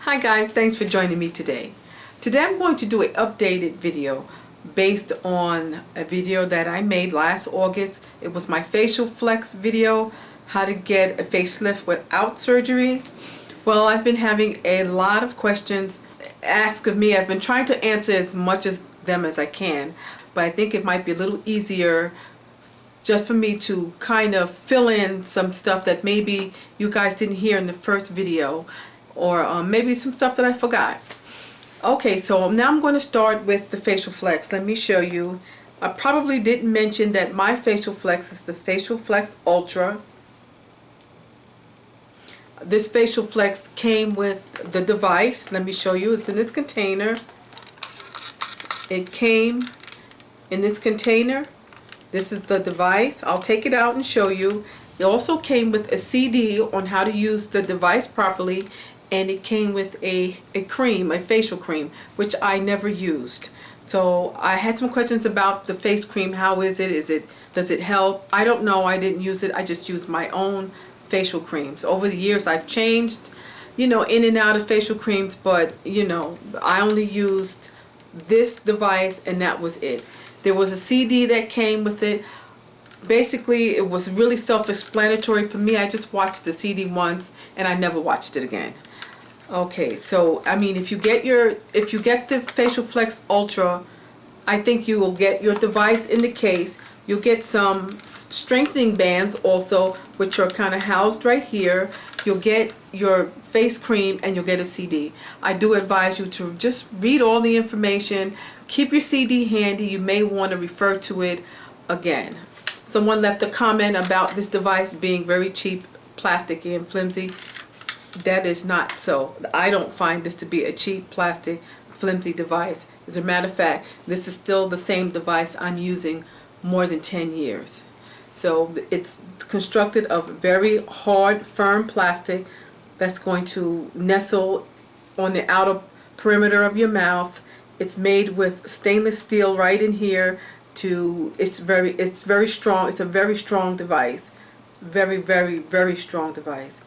Hi guys, thanks for joining me today. Today I'm going to do an updated video based on a video that I made last August. It was my facial flex video, how to get a facelift without surgery. Well, I've been having a lot of questions asked of me. I've been trying to answer as much of them as I can, but I think it might be a little easier just for me to kind of fill in some stuff that maybe you guys didn't hear in the first video, or maybe some stuff that I forgot. Okay, so now I'm going to start with the facial flex. Let me show you. I probably didn't mention that my facial flex is the Facial Flex Ultra. This facial flex came with the device. Let me show you. It's in this container. It came in this container. This is the device. I'll take it out and show you. It also came with a CD on how to use the device properly, and it came with a cream, a facial cream, which I never used. So I had some questions about the face cream. How is it? Does it help? I don't know. I didn't use it. I just used my own facial creams. Over the years I've changed, in and out of facial creams, but I only used this device and that was it. There was a CD that came with it. Basically, it was really self-explanatory for me. I just watched the CD once and I never watched it again. Okay, so I mean, if you get the Facial Flex Ultra, I think you will get your device in the case. You'll get some strengthening bands also, which are kind of housed right here. You'll get your face cream and you'll get a CD. I do advise you to just read all the information. Keep your CD handy. You may want to refer to it again. Someone left a comment about this device being very cheap, plasticky and flimsy. That is not so. I don't find this to be a cheap, plastic, flimsy device. As a matter of fact, this is still the same device I'm using more than 10 years. So it's constructed of very hard, firm plastic that's going to nestle on the outer perimeter of your mouth. It's made with stainless steel right in here. It's very strong. It's a very strong device. Very, very, very strong device.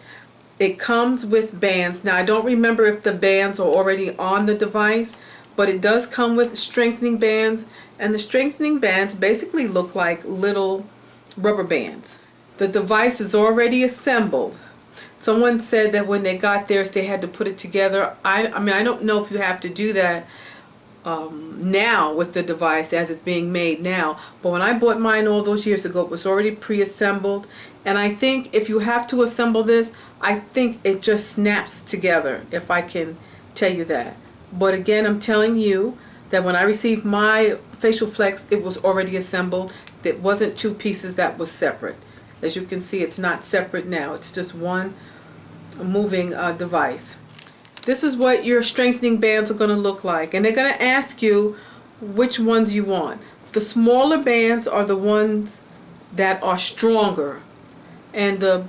It comes with bands. Now I don't remember if the bands are already on the device, but it does come with strengthening bands, and the strengthening bands basically look like little rubber bands. The device is already assembled. Someone said that when they got theirs they had to put it together. I mean, I don't know if you have to do that now with the device as it's being made now, but when I bought mine all those years ago, it was already pre-assembled. And I think if you have to assemble this, I think it just snaps together, if I can tell you that. But again, I'm telling you that when I received my facial flex, it was already assembled. It wasn't two pieces that was separate. As you can see, it's not separate now. It's just one moving device. This is what your strengthening bands are going to look like, and they're going to ask you which ones you want. The smaller bands are the ones that are stronger, and the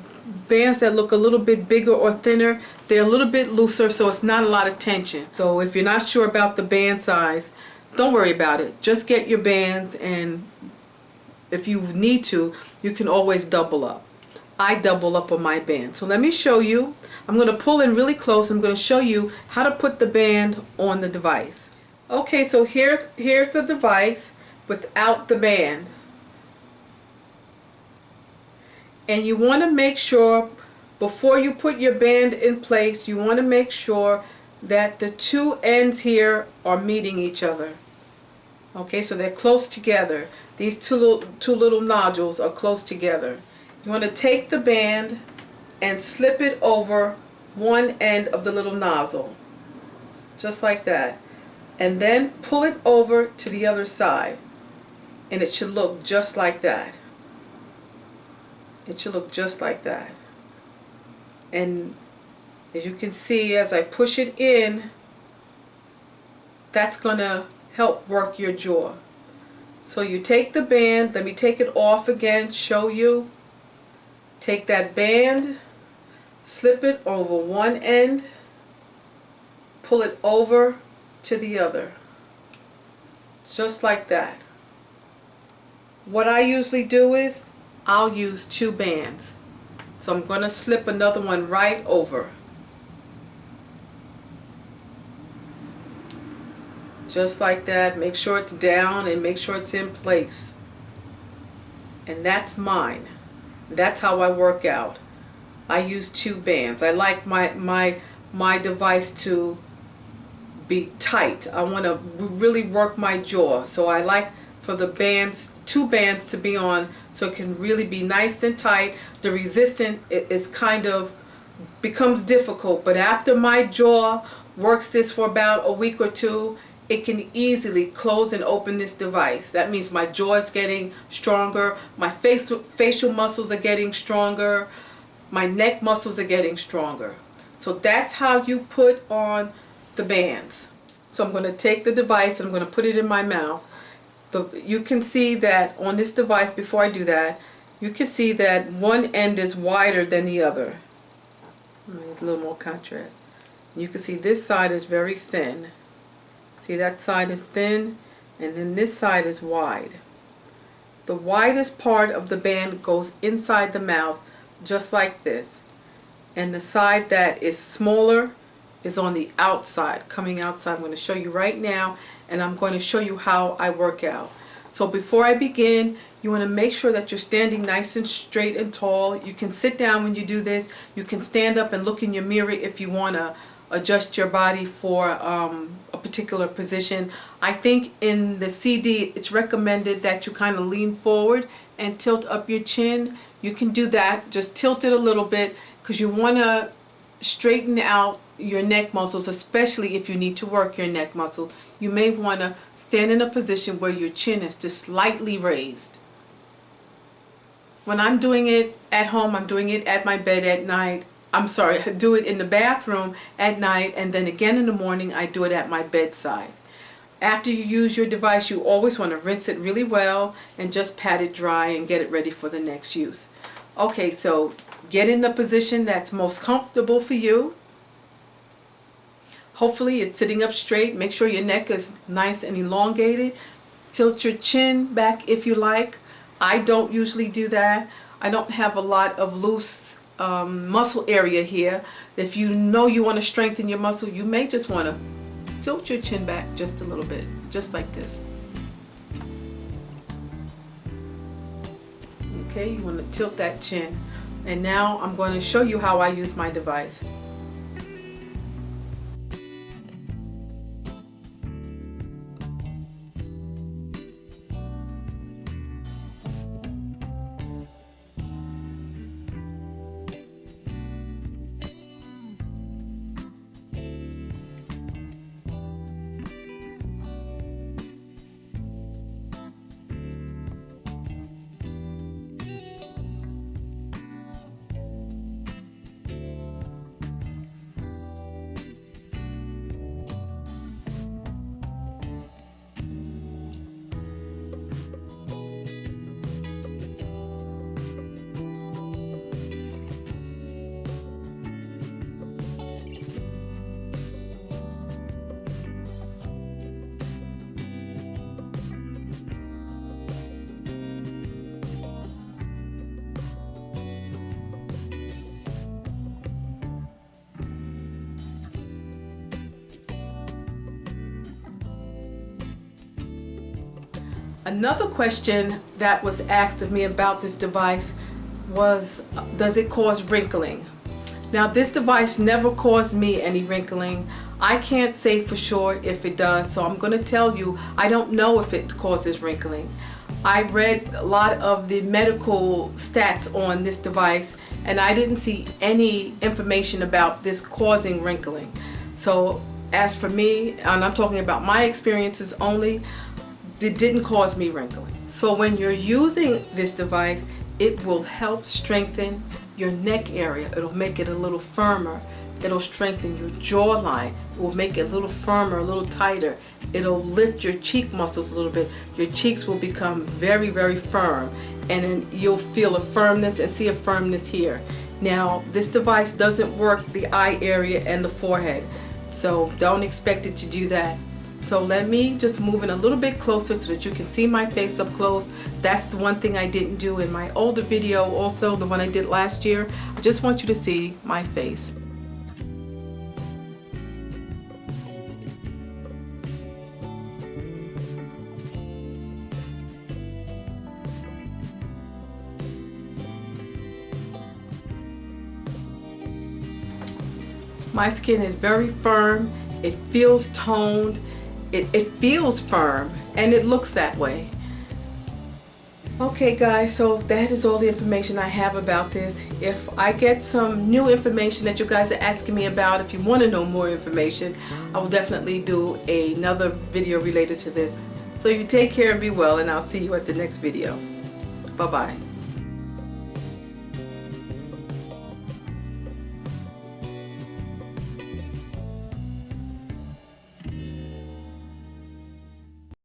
bands that look a little bit bigger or thinner, they're a little bit looser, so it's not a lot of tension. So if you're not sure about the band size, don't worry about it. Just get your bands, and if you need to, you can always double up. I double up on my band. So let me show you. I'm going to pull in really close. I'm going to show you how to put the band on the device. Okay, so here's the device without the band. And you want to make sure, before you put your band in place, you want to make sure that the two ends here are meeting each other. Okay, so they're close together. These two little nodules are close together. You want to take the band and slip it over one end of the little nozzle, just like that, and then pull it over to the other side, and it should look just like that. It should look just like that. And as you can see, as I push it in, that's gonna help work your jaw. So you take the band, let me take it off again, show you. Take that band, slip it over one end, pull it over to the other, just like that. What I usually do is I'll use two bands. So I'm going to slip another one right over. Just like that. Make sure it's down and make sure it's in place. And that's mine. That's how I work out. I use 2 bands. I like my device to be tight. I want to really work my jaw. So I like for the bands, 2 bands to be on so it can really be nice and tight. The resistance is kind of becomes difficult, but after my jaw works this for about a week or 2, it can easily close and open this device. That means my jaw is getting stronger, my facial muscles are getting stronger, my neck muscles are getting stronger. So that's how you put on the bands. So I'm going to take the device and I'm going to put it in my mouth. You can see that on this device, before I do that, you can see that one end is wider than the other. It's a little more contrast. You can see this side is very thin. See, that side is thin, and then this side is wide. The widest part of the band goes inside the mouth, just like this. And the side that is smaller is on the outside, coming outside. I'm going to show you right now, and I'm going to show you how I work out. So before I begin, you want to make sure that you're standing nice and straight and tall. You can sit down when you do this. You can stand up and look in your mirror if you want to adjust your body for a particular position. I think in the CD it's recommended that you kind of lean forward and tilt up your chin. You can do that. Just tilt it a little bit because you want to straighten out your neck muscles, especially if you need to work your neck muscle. You may want to stand in a position where your chin is just slightly raised. When I'm doing it at home, I'm doing it at my bed at night. I'm sorry, I do it in the bathroom at night, and then again in the morning I do it at my bedside. After you use your device, you always want to rinse it really well and just pat it dry and get it ready for the next use. Okay, so get in the position that's most comfortable for you. Hopefully it's sitting up straight. Make sure your neck is nice and elongated. Tilt your chin back if you like. I don't usually do that. I don't have a lot of loose muscle area here. If you know you want to strengthen your muscle, you may just want to tilt your chin back just a little bit, just like this. Okay, you want to tilt that chin. And now I'm going to show you how I use my device. Another question that was asked of me about this device was, does it cause wrinkling? Now, this device never caused me any wrinkling. I can't say for sure if it does, so I'm going to tell you I don't know if it causes wrinkling. I read a lot of the medical stats on this device, and I didn't see any information about this causing wrinkling. So as for me, and I'm talking about my experiences only, it didn't cause me wrinkling. So when you're using this device, it will help strengthen your neck area. It'll make it a little firmer. It'll strengthen your jawline. It will make it a little firmer, a little tighter. It'll lift your cheek muscles a little bit. Your cheeks will become very, very firm. And then you'll feel a firmness and see a firmness here. Now, this device doesn't work the eye area and the forehead. So don't expect it to do that. So let me just move in a little bit closer so that you can see my face up close. That's the one thing I didn't do in my older video, also the one I did last year. I just want you to see my face. My skin is very firm. It feels toned. It feels firm, and it looks that way. Okay guys, so that is all the information I have about this. If I get some new information that you guys are asking me about, if you want to know more information, I will definitely do another video related to this. So you take care and be well, and I'll see you at the next video. Bye-bye.